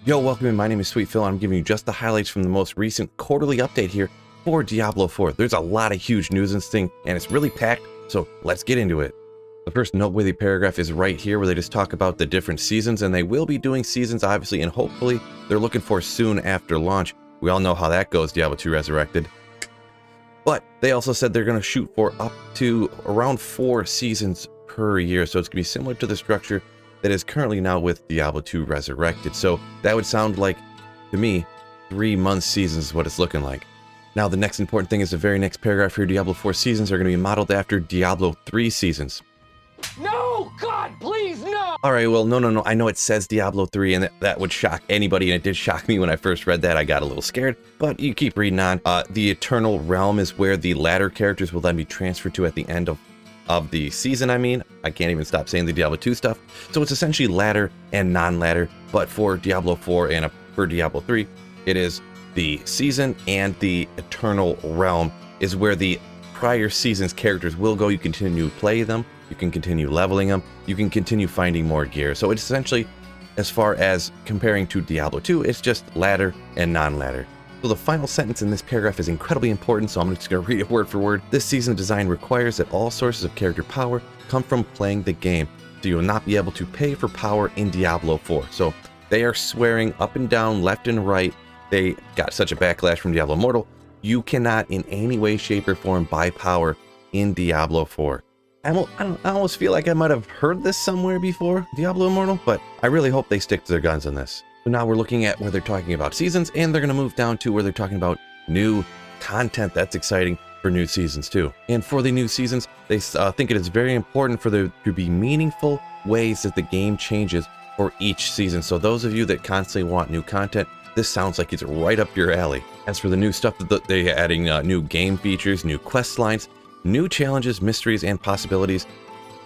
Yo, welcome in. My name is Sweet Phil. I'm giving you just the highlights from the most recent quarterly update here for Diablo 4. There's a lot of huge news in this thing, and it's really packed, so let's get into it. The first noteworthy paragraph is right here where they just talk about the different seasons, and they will be doing seasons, obviously, and hopefully they're looking for soon after launch. We all know how that goes, Diablo 2 Resurrected. But they also said they're going to shoot for up to around 4 seasons per year, so it's going to be similar to the structure that is currently now with Diablo 2 Resurrected. So that would sound like, to me, 3-month seasons is what it's looking like. Now, the next important thing is the very next paragraph here. Diablo 4 seasons are going to be modeled after Diablo 3 seasons. No! God, please, no! Alright, well, no. I know it says Diablo 3, and that would shock anybody, and it did shock me when I first read that. I got a little scared, but you keep reading on. The Eternal Realm is where the ladder characters will then be transferred to at the end of the season. I can't even stop saying the Diablo 2 stuff. So it's essentially ladder and non-ladder, but for Diablo 4 and for Diablo 3, it is the season, and the Eternal Realm is where the prior season's characters will go. You continue to play them, you can continue leveling them, you can continue finding more gear. So it's essentially, as far as comparing to Diablo 2, it's just ladder and non-ladder. So the final sentence in this paragraph is incredibly important, so I'm just going to read it word for word. This season design requires that all sources of character power come from playing the game, so you will not be able to pay for power in Diablo 4. So they are swearing up and down, left and right. They got such a backlash from Diablo Immortal. You cannot in any way, shape, or form buy power in Diablo 4. I almost feel like I might have heard this somewhere before, Diablo Immortal, but I really hope they stick to their guns on this. So now we're looking at where they're talking about seasons, and they're going to move down to where they're talking about new content. That's exciting for new seasons too. And for the new seasons, they think it is very important for there to be meaningful ways that the game changes for each season. So those of you that constantly want new content, this sounds like it's right up your alley. As for the new stuff, they're adding new game features, new quest lines, new challenges, mysteries, and possibilities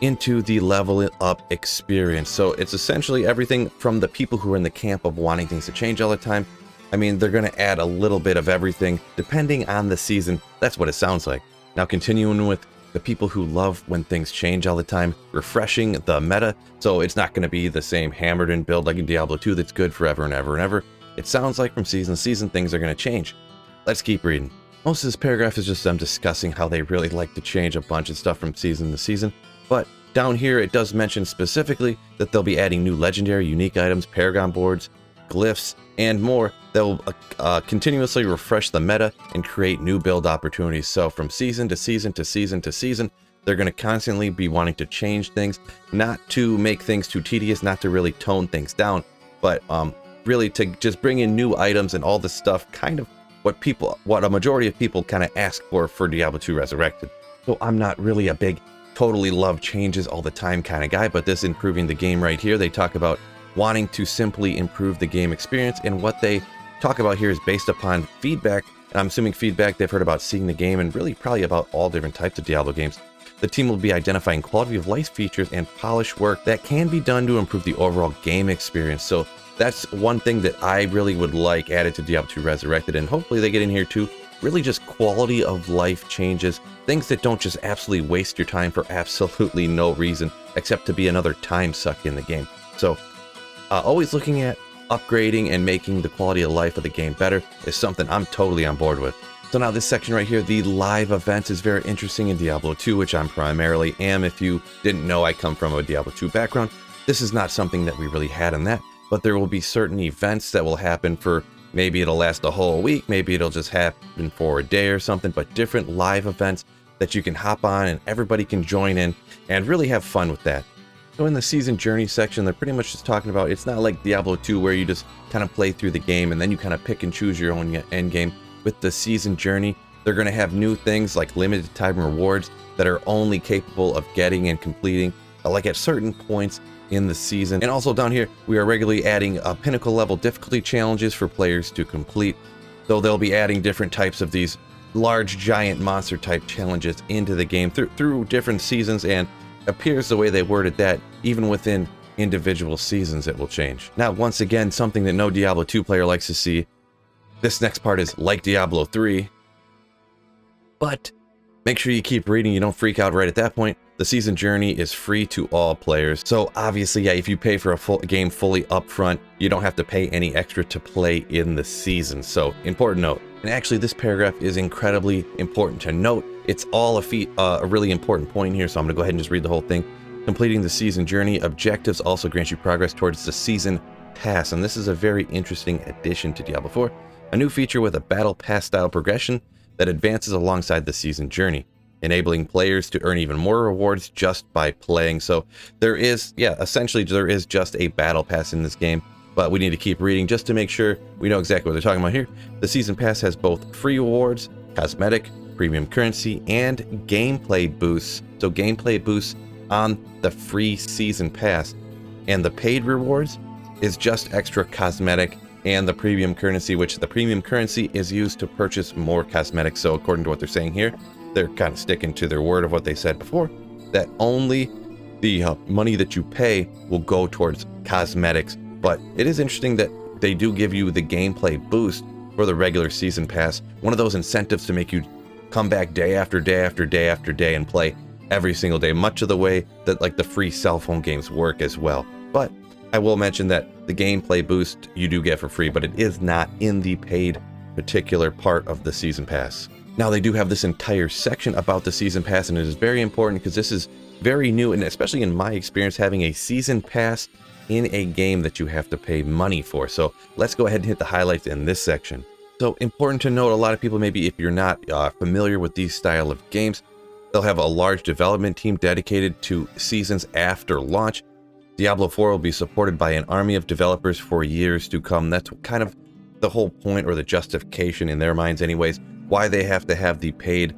into the level up experience. So it's essentially everything from the people who are in the camp of wanting things to change all the time. I mean, they're going to add a little bit of everything depending on the season. That's what it sounds like. Now, continuing with the people who love when things change all the time, refreshing the meta, so it's not going to be the same hammered in build like in Diablo 2 that's good forever and ever and ever. It sounds like from season to season things are going to change. Let's keep reading. Most of this paragraph is just them discussing how they really like to change a bunch of stuff from season to season. But down here, it does mention specifically that they'll be adding new legendary, unique items, paragon boards, glyphs, and more that will continuously refresh the meta and create new build opportunities. So from season to season to season to season, they're going to constantly be wanting to change things, not to make things too tedious, not to really tone things down, but really to just bring in new items and all this stuff, kind of what a majority of people kind of ask for Diablo 2 Resurrected. So I'm not really a big totally love changes all the time kind of guy, but this improving the game right here, they talk about wanting to simply improve the game experience, and what they talk about here is based upon feedback, and I'm assuming feedback they've heard about seeing the game, and really probably about all different types of Diablo games. The team will be identifying quality of life features and polished work that can be done to improve the overall game experience. So that's one thing that I really would like added to Diablo 2 Resurrected, and hopefully they get in here too. Really just quality of life changes, things that don't just absolutely waste your time for absolutely no reason except to be another time suck in the game. So always looking at upgrading and making the quality of life of the game better is something I'm totally on board with. So now this section right here, the live events, is very interesting in Diablo 2, which I'm primarily am. If you didn't know, I come from a Diablo 2 background. This is not something that we really had in that, but there will be certain events that will happen for, maybe it'll last a whole week, maybe it'll just happen for a day or something, but different live events that you can hop on and everybody can join in and really have fun with that. So in the season journey section, they're pretty much just talking about, it's not like Diablo 2 where you just kind of play through the game and then you kind of pick and choose your own end game. With the season journey, they're going to have new things like limited time rewards that are only capable of getting and completing like at certain points in the season. And also down here, we are regularly adding pinnacle level difficulty challenges for players to complete. So they'll be adding different types of these large giant monster type challenges into the game through different seasons, and appears the way they worded that even within individual seasons it will change. Now once again, something that no Diablo 2 player likes to see, this next part is like Diablo 3, but make sure you keep reading, you don't freak out right at that point. The season journey is free to all players. So obviously, yeah, if you pay for a full game fully upfront, you don't have to pay any extra to play in the season. So important note. And actually, this paragraph is incredibly important to note. It's all a really important point here. So I'm gonna go ahead and just read the whole thing. Completing the season journey objectives also grants you progress towards the season pass. And this is a very interesting addition to Diablo 4. A new feature with a battle pass style progression that advances alongside the season journey, enabling players to earn even more rewards just by playing. So there is, yeah, essentially there is just a battle pass in this game, but we need to keep reading just to make sure we know exactly what they're talking about here. The season pass has both free rewards, cosmetic, premium currency, and gameplay boosts. So gameplay boosts on the free season pass, and the paid rewards is just extra cosmetic, and the premium currency, which the premium currency is used to purchase more cosmetics. So according to what they're saying here, they're kind of sticking to their word of what they said before, that only the money that you pay will go towards cosmetics. But it is interesting that they do give you the gameplay boost for the regular season pass, one of those incentives to make you come back day after day after day after day and play every single day, much of the way that like the free cell phone games work as well. But I will mention that the gameplay boost you do get for free, but it is not in the paid particular part of the season pass. Now they do have this entire section about the season pass, and it is very important because this is very new, and especially in my experience, having a season pass in a game that you have to pay money for. So let's go ahead and hit the highlights in this section. So important to note, a lot of people, maybe if you're not familiar with these style of games, they'll have a large development team dedicated to seasons after launch. Diablo 4 will be supported by an army of developers for years to come. That's kind of the whole point, or the justification in their minds anyways, why they have to have the paid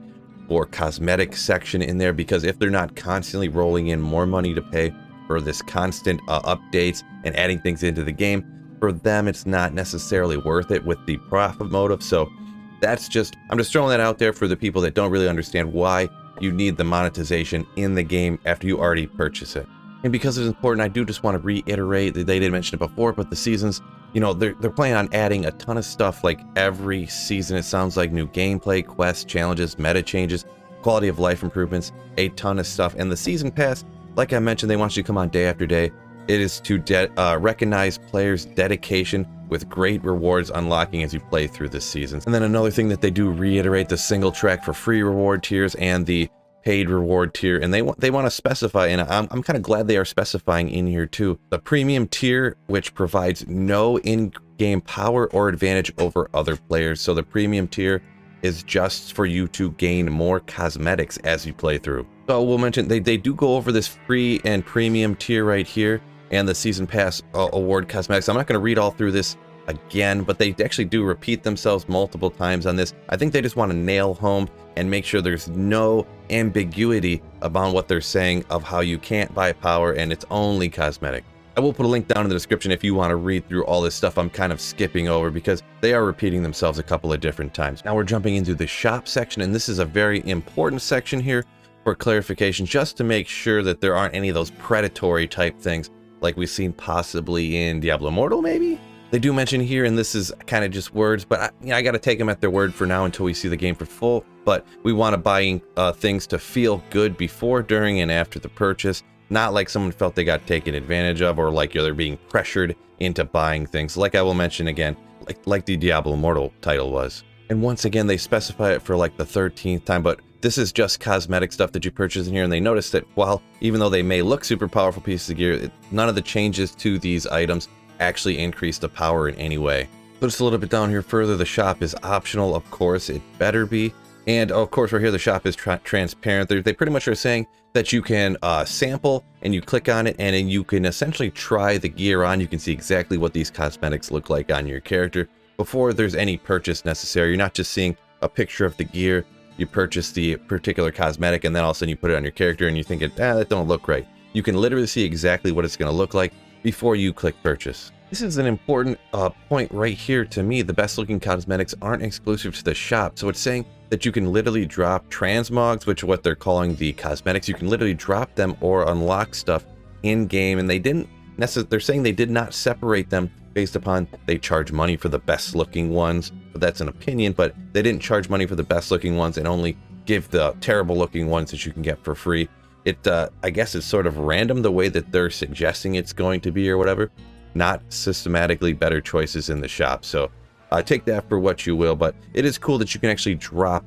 or cosmetic section in there, because if they're not constantly rolling in more money to pay for this constant updates and adding things into the game, for them it's not necessarily worth it with the profit motive. So that's just, I'm just throwing that out there for the people that don't really understand why you need the monetization in the game after you already purchase it. And because it's important, I do just want to reiterate that they did mention it before, but the seasons, you know, they're planning on adding a ton of stuff like every season. It sounds like new gameplay, quests, challenges, meta changes, quality of life improvements, a ton of stuff. And the season pass, like I mentioned, they want you to come on day after day. It is to recognize players' dedication with great rewards unlocking as you play through the seasons. And then another thing that they do reiterate, the single track for free reward tiers and the paid reward tier, and they want to specify, and I'm kind of glad they are specifying in here too, the premium tier, which provides no in-game power or advantage over other players. So the premium tier is just for you to gain more cosmetics as you play through. So we'll mention they do go over this free and premium tier right here, and the season pass award cosmetics. I'm not going to read all through this again, but they actually do repeat themselves multiple times on this. I think they just want to nail home and make sure there's no ambiguity about what they're saying of how you can't buy power and it's only cosmetic. I will put a link down in the description if you want to read through all this stuff I'm kind of skipping over because they are repeating themselves a couple of different times. Now we're jumping into the shop section, and this is a very important section here for clarification, just to make sure that there aren't any of those predatory type things like we've seen possibly in Diablo Immortal maybe? They do mention here, and this is kind of just words, but I got to take them at their word for now until we see the game for full. But we want to buy things to feel good before, during, and after the purchase. Not like someone felt they got taken advantage of, or like they're being pressured into buying things. Like I will mention again, like the Diablo Immortal title was. And once again, they specify it for like the 13th time, but this is just cosmetic stuff that you purchase in here. And they notice that while, even though they may look super powerful pieces of gear, none of the changes to these items actually increase the power in any way. But just a little bit down here further, the shop is optional, of course, it better be. And of course, right here, the shop is transparent. They pretty much are saying that you can sample, and you click on it, and then you can essentially try the gear on. You can see exactly what these cosmetics look like on your character before there's any purchase necessary. You're not just seeing a picture of the gear. You purchase the particular cosmetic, and then all of a sudden you put it on your character, and you think, that don't look right. You can literally see exactly what it's going to look like before you click purchase. This is an important point right here to me. The best looking cosmetics aren't exclusive to the shop. So it's saying that you can literally drop transmogs, which are what they're calling the cosmetics. You can literally drop them or unlock stuff in game. And they didn't necessarily, they're saying they did not separate them based upon they charge money for the best looking ones. But that's an opinion, but they didn't charge money for the best looking ones and only give the terrible looking ones that you can get for free. It, I guess it's sort of random the way that they're suggesting it's going to be or whatever. Not systematically better choices in the shop. So take that for what you will, but it is cool that you can actually drop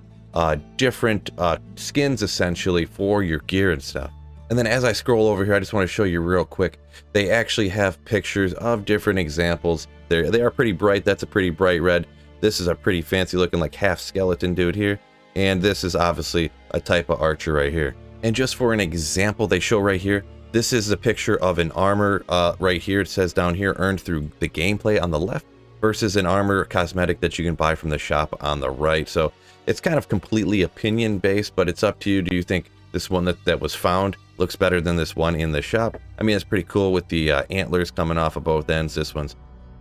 different skins essentially for your gear and stuff. And then as I scroll over here, I just want to show you real quick. They actually have pictures of different examples. They are pretty bright. That's a pretty bright red. This is a pretty fancy looking like half skeleton dude here. And this is obviously a type of archer right here. And just for an example, they show right here, this is a picture of an armor right here. It says down here, earned through the gameplay on the left versus an armor cosmetic that you can buy from the shop on the right. So it's kind of completely opinion based, but it's up to you. Do you think this one that was found looks better than this one in the shop? I mean, it's pretty cool with the antlers coming off of both ends. This one's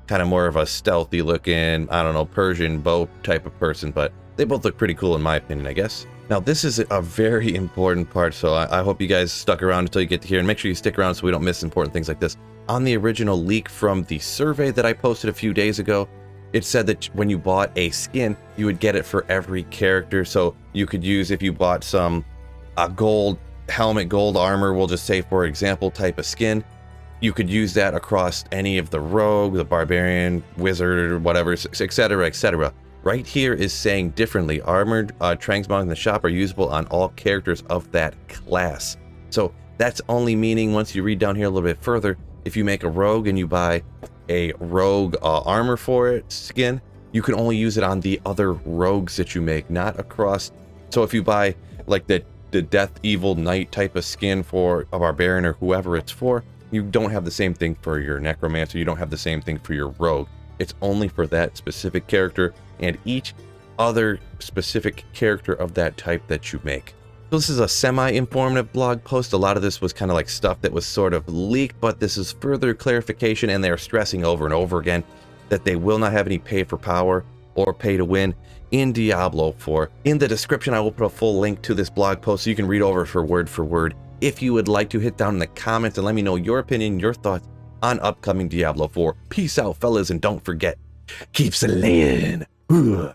kind of more of a stealthy looking, I don't know, Persian bow type of person, but they both look pretty cool in my opinion, I guess. Now, this is a very important part, so I hope you guys stuck around until you get to here, and make sure you stick around so we don't miss important things like this. On the original leak from the survey that I posted a few days ago, it said that when you bought a skin, you would get it for every character. So you could use, if you bought some gold helmet, gold armor, we'll just say for example type of skin, you could use that across any of the rogue, the barbarian, wizard, whatever, etc., etc. Right here is saying differently. Armored transmogs in the shop are usable on all characters of that class. So that's only meaning, once you read down here a little bit further, if you make a rogue and you buy a rogue armor for it, skin, you can only use it on the other rogues that you make, not across. So if you buy like the Death Evil Knight type of skin for a barbarian or whoever it's for, you don't have the same thing for your necromancer, you don't have the same thing for your rogue. It's only for that specific character and each other specific character of that type that you make. So this is a semi-informative blog post. A lot of this was kind of like stuff that was sort of leaked, but this is further clarification, and they're stressing over and over again that they will not have any pay for power or pay to win in Diablo 4. In the description, I will put a full link to this blog post so you can read over for word. If you would like to, hit down in the comments and let me know your opinion, your thoughts on upcoming Diablo 4. Peace out, fellas, and don't forget, keep slaying. Ugh.